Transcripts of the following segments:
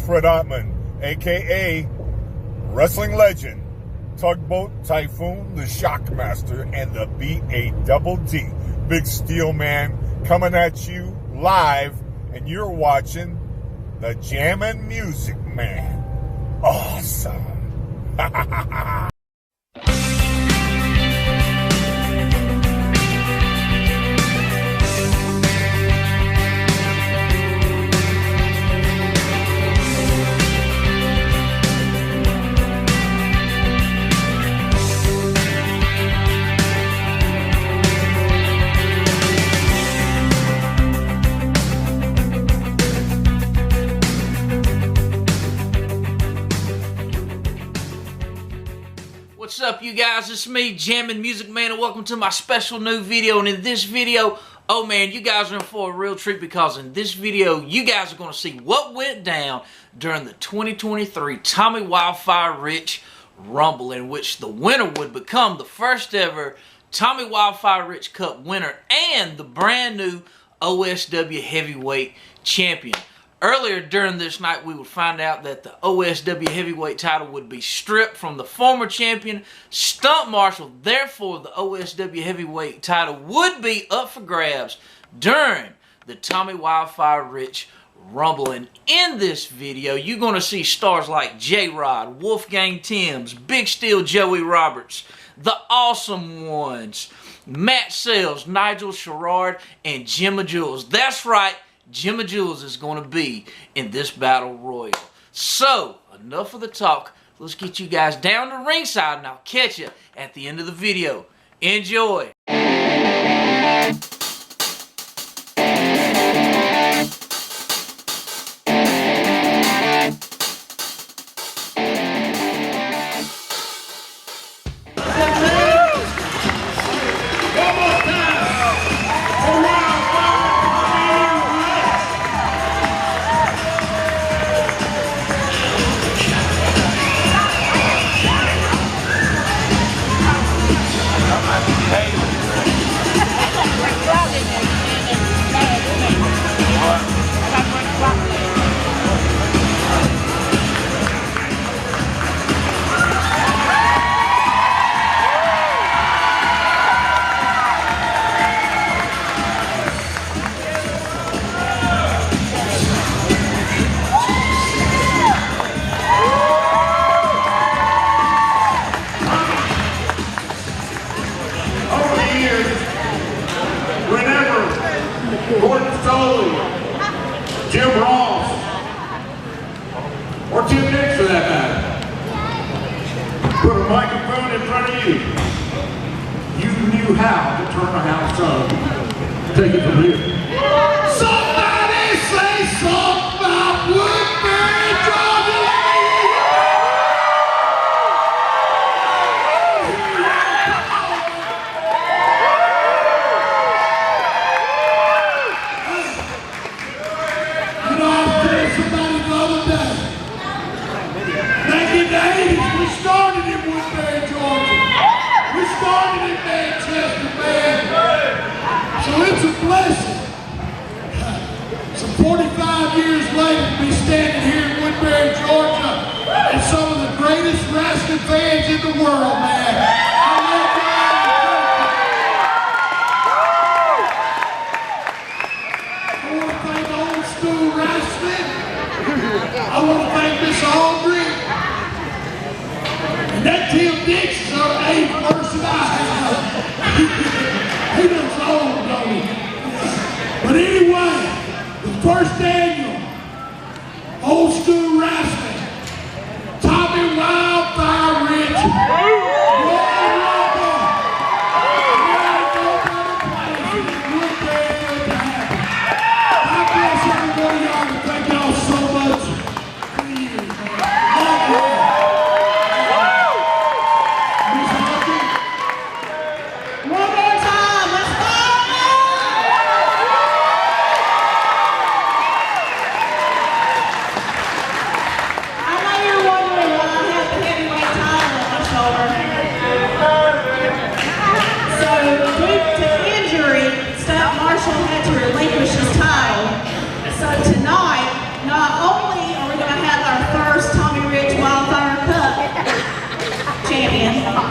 Fred Ottman, a.k.a. wrestling legend, Tugboat Typhoon, the Shockmaster, and the B-A-double-D, Big Steel Man, coming at you live, and you're watching the Jammin' Music Man. Awesome. What's up, you guys? It's me, Jammin' Music Man, and welcome to my special new video. And in this video, oh man, you guys are in for a real treat, because in this video, you guys are going to see what went down during the 2023 Tommy Wildfire Rich Rumble, in which the winner would become the first ever Tommy Wildfire Rich Cup winner and the brand new OSW Heavyweight Champion. Earlier during this night, we would find out that the OSW Heavyweight title would be stripped from the former champion, Stunt Marshall. Therefore, the OSW Heavyweight title would be up for grabs during the Tommy Wildfire Rich Rumble. And in this video, you're going to see stars like J-Rod, Wolfgang Timms, Big Steel Joey Roberts, the Awesome Ones, Matt Sells, Nigel Sherrard, and Jimmy Jules. That's right. Jimmy Jules is going to be in this battle royal. So, enough of the talk. Let's get you guys down to ringside, and I'll catch you at the end of the video. Enjoy. Gordon Stoley, Jim Ross, or Tim Nix for that matter, put a microphone in front of you. You knew how to turn a house on. Take it from here. Somebody say something about Woodbury, Georgia! We started in Woodbury, Georgia. We started in Manchester, man. So it's a blessing. Some 45 years later to be standing here in Woodbury, Georgia, and some of the greatest wrestling fans in the world, man. I love y'all. I want to thank Old School Wrestling. I want to thank Miss Aldridge. That Tim Dix is our 8th person I have. He looks old, don't he? But anyway, the first annual Old School Wrestling, Tommy Wildfire Rich Royal Rumble. There ain't no better place than Woodbury to have. God bless every one of y'all, and thank y'all so much for the years, man. Love you.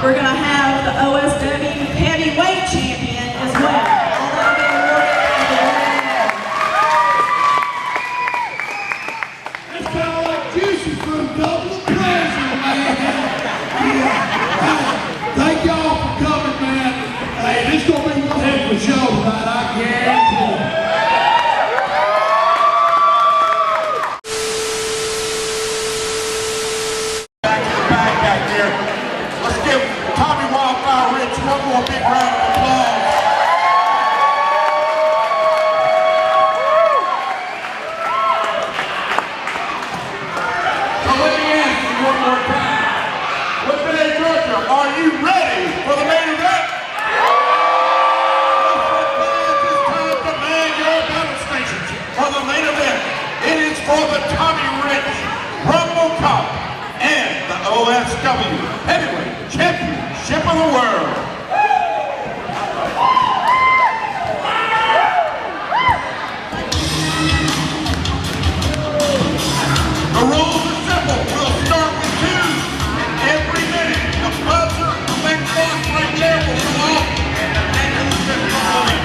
we're going to have the OSW heavyweight champion as well. All that will be awarded at the It's kind of like juicy fruit, double the pleasure, man. Yeah. Thank y'all for coming, man. Hey, this is going to be one heck of a show tonight, I guarantee you. Back there. Let's give Tommy Wildfire Rich one more big round of applause. So let me ask you one more time. With Billy Georgia, are you ready for the main event? It's time to man your battle stations for the main event. It is for the Tommy Rich Rumble Cup and the OSW Heavyweight Championship of the World. The rules are simple. We'll start with two, and every minute the buzzer effect box right there will go off, and who's going to win.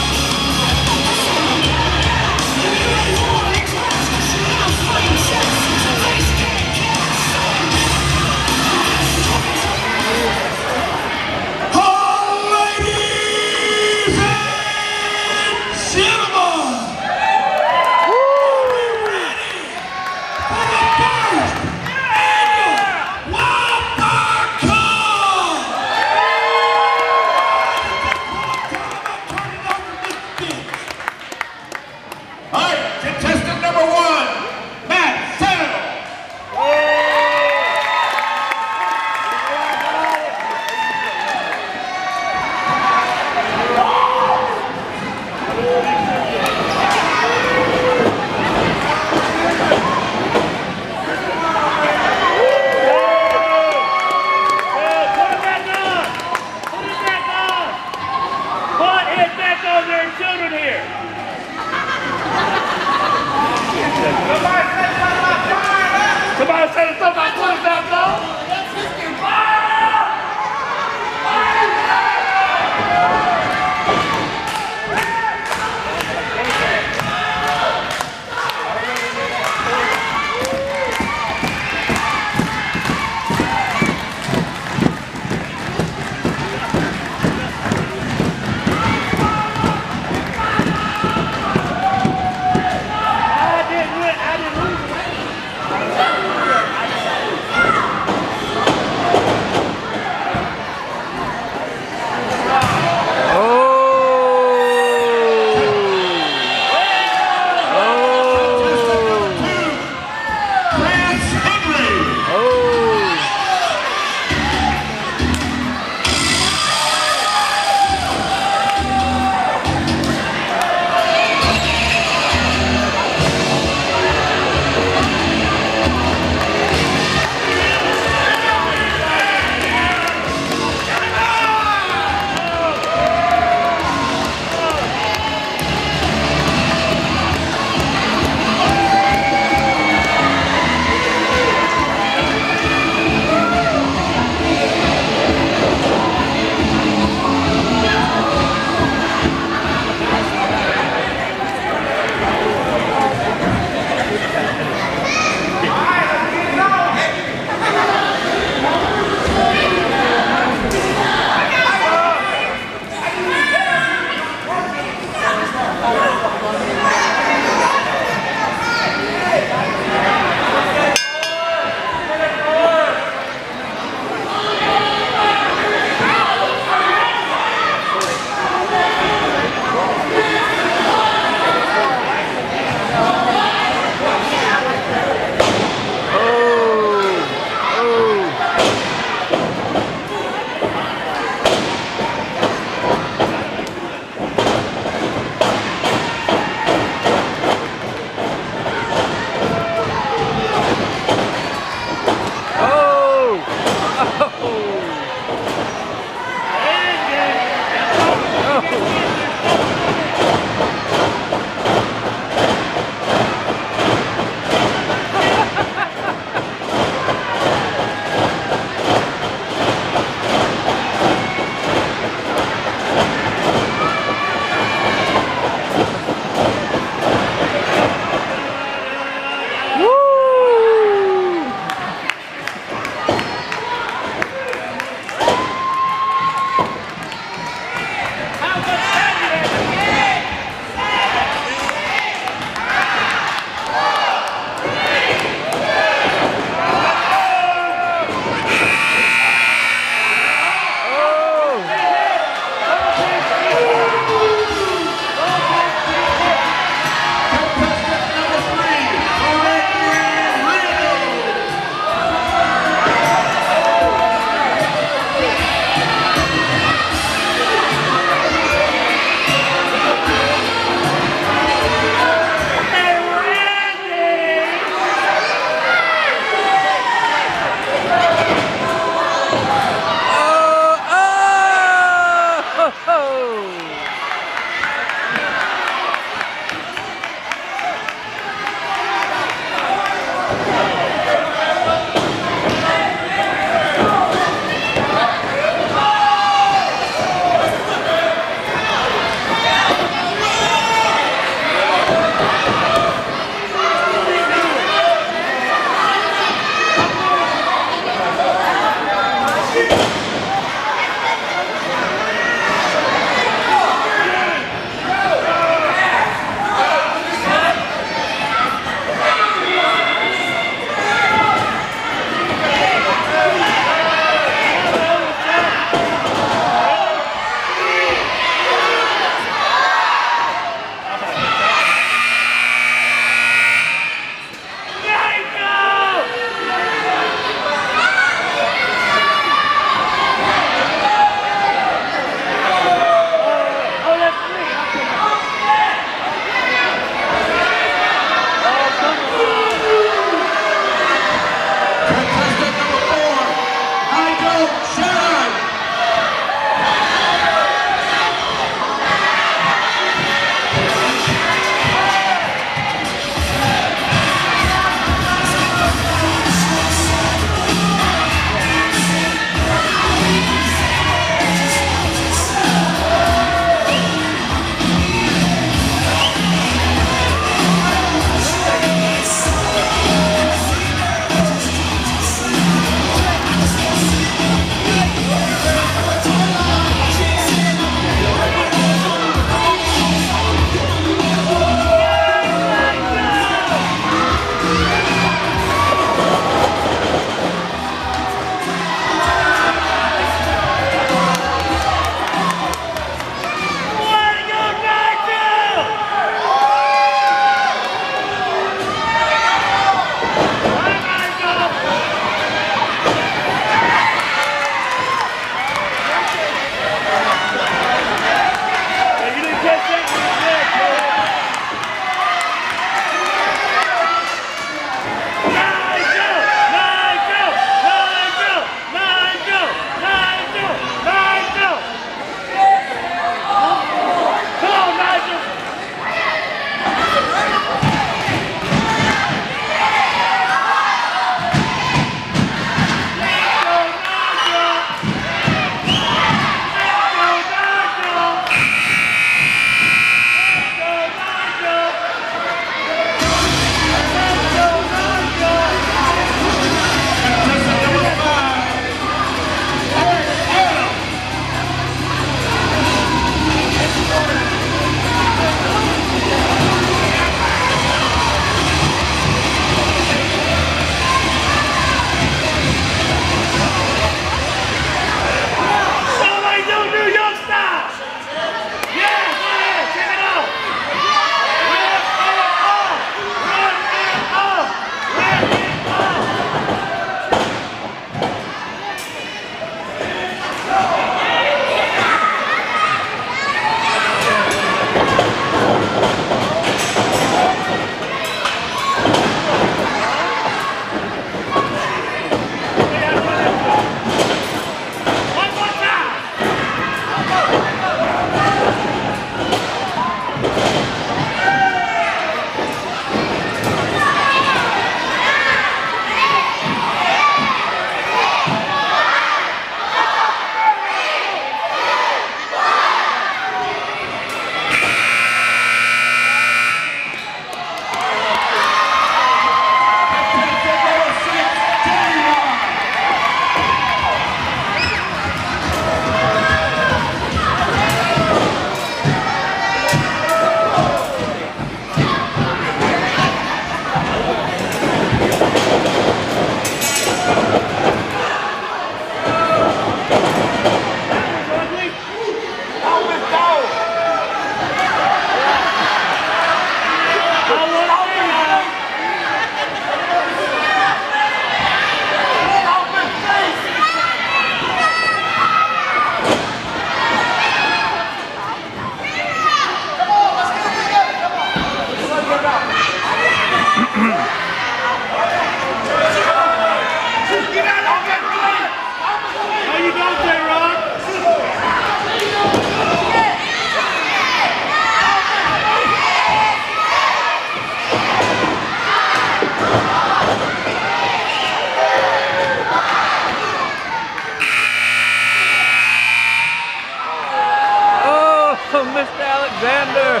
Alexander.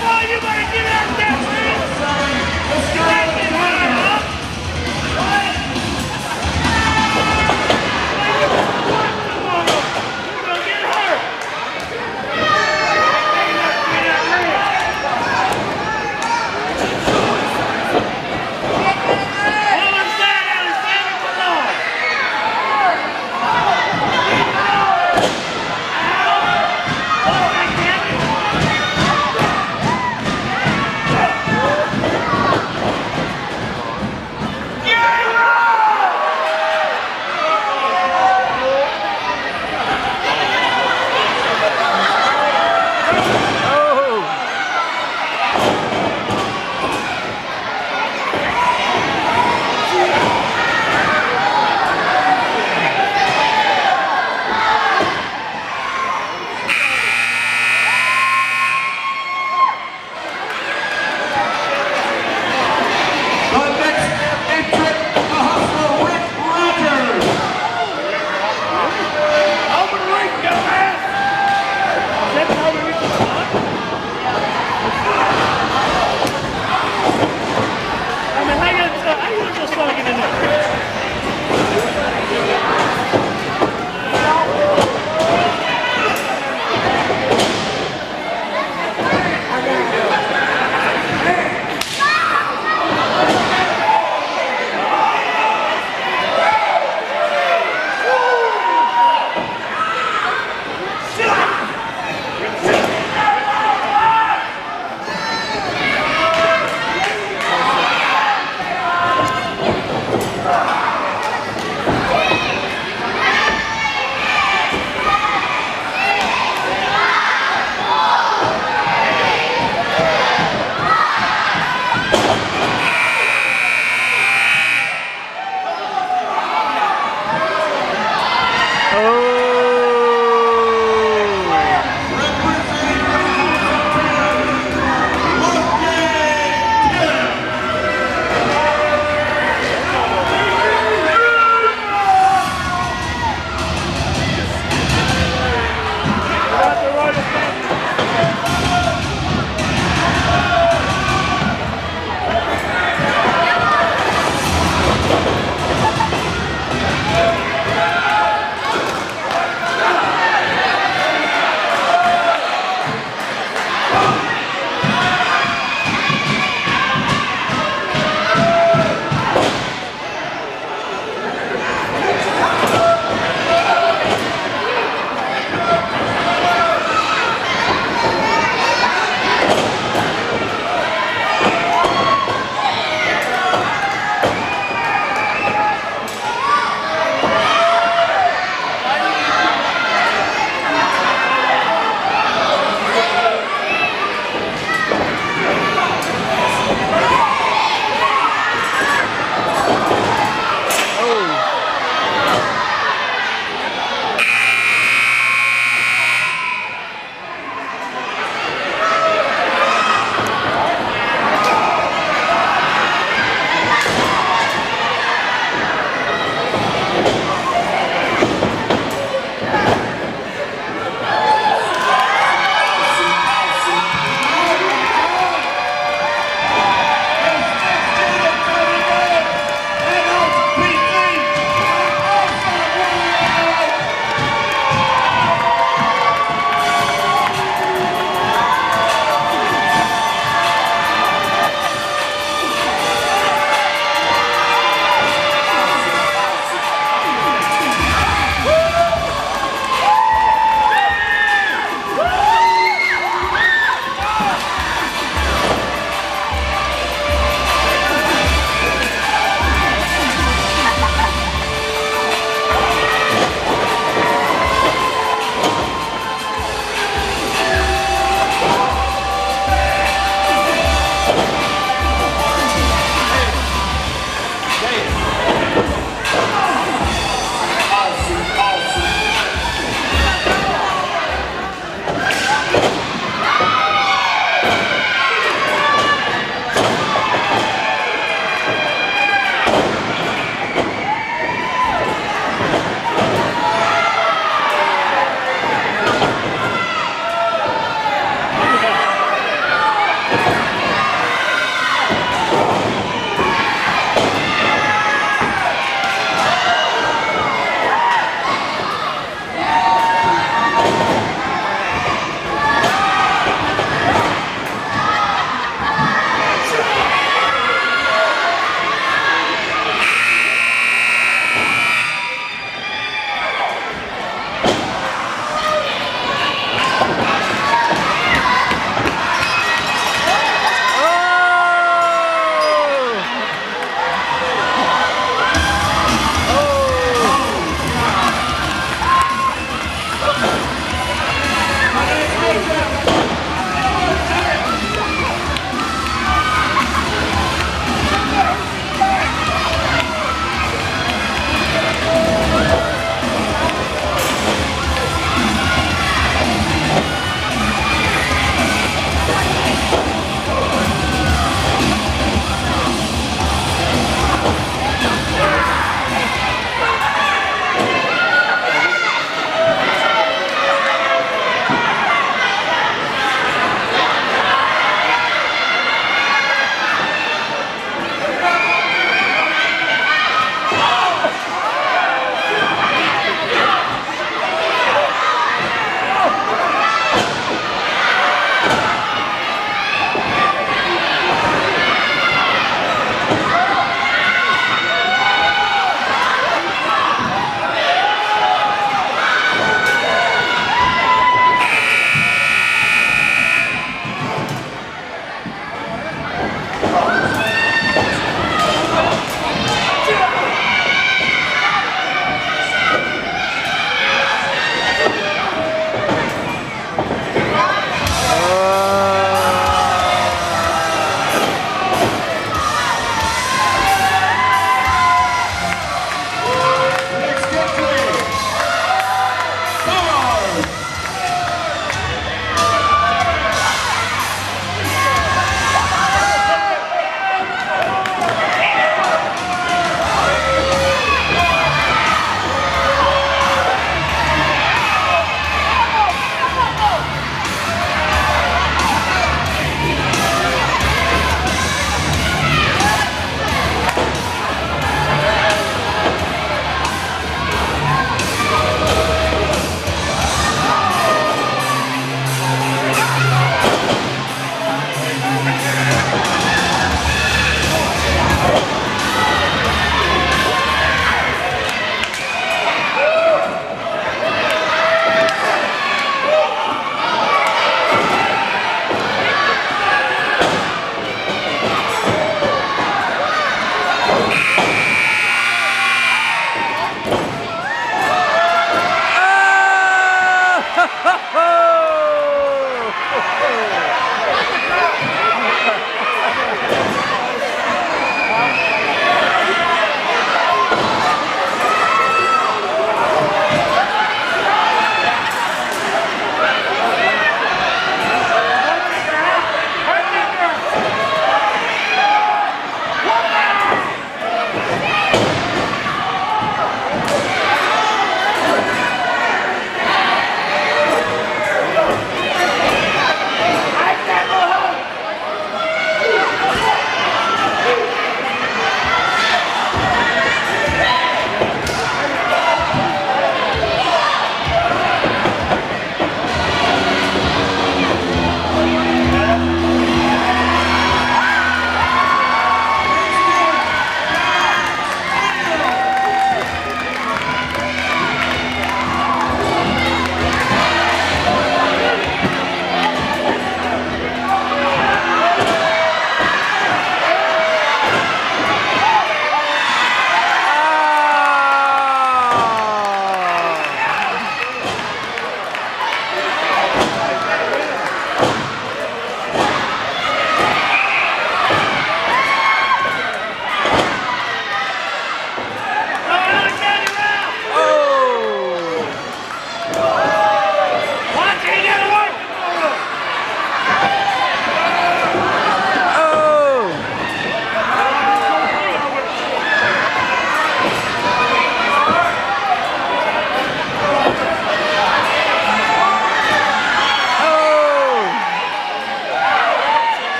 Oh, you better get out there, man! Let's go! Oh,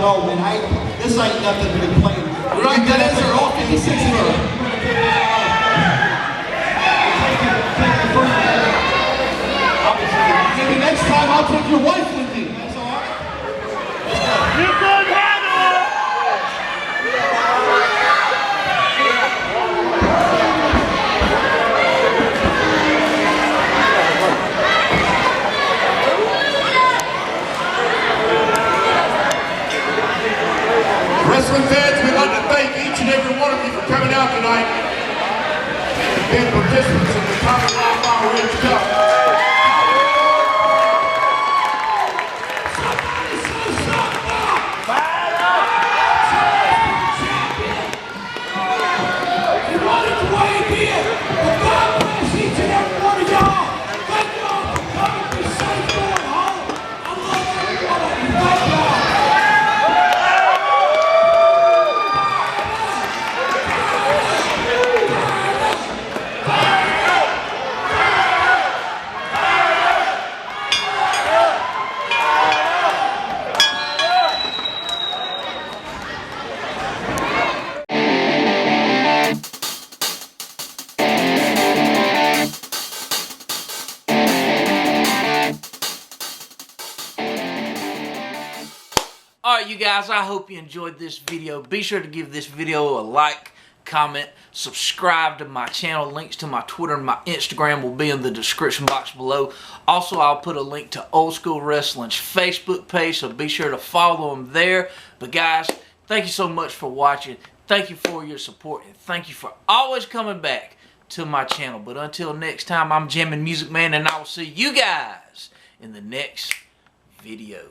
know, man. This ain't nothing to be playing with. Right, that is our all 56 here. Maybe next time I'll take your wife with me. That's all right. You can handle it! Wrestling fans, we'd like to thank each and every one of you for coming out tonight and being participants in the Tommy Wildfire Ridge Cup. Alright, you guys, I hope you enjoyed this video. Be sure to give this video a like, comment, subscribe to my channel. Links to my Twitter and my Instagram will be in the description box below. Also, I'll put a link to Old School Wrestling's Facebook page, so be sure to follow them there. But guys, thank you so much for watching. Thank you for your support, and thank you for always coming back to my channel. But until next time, I'm Jammin' Music Man, and I will see you guys in the next video.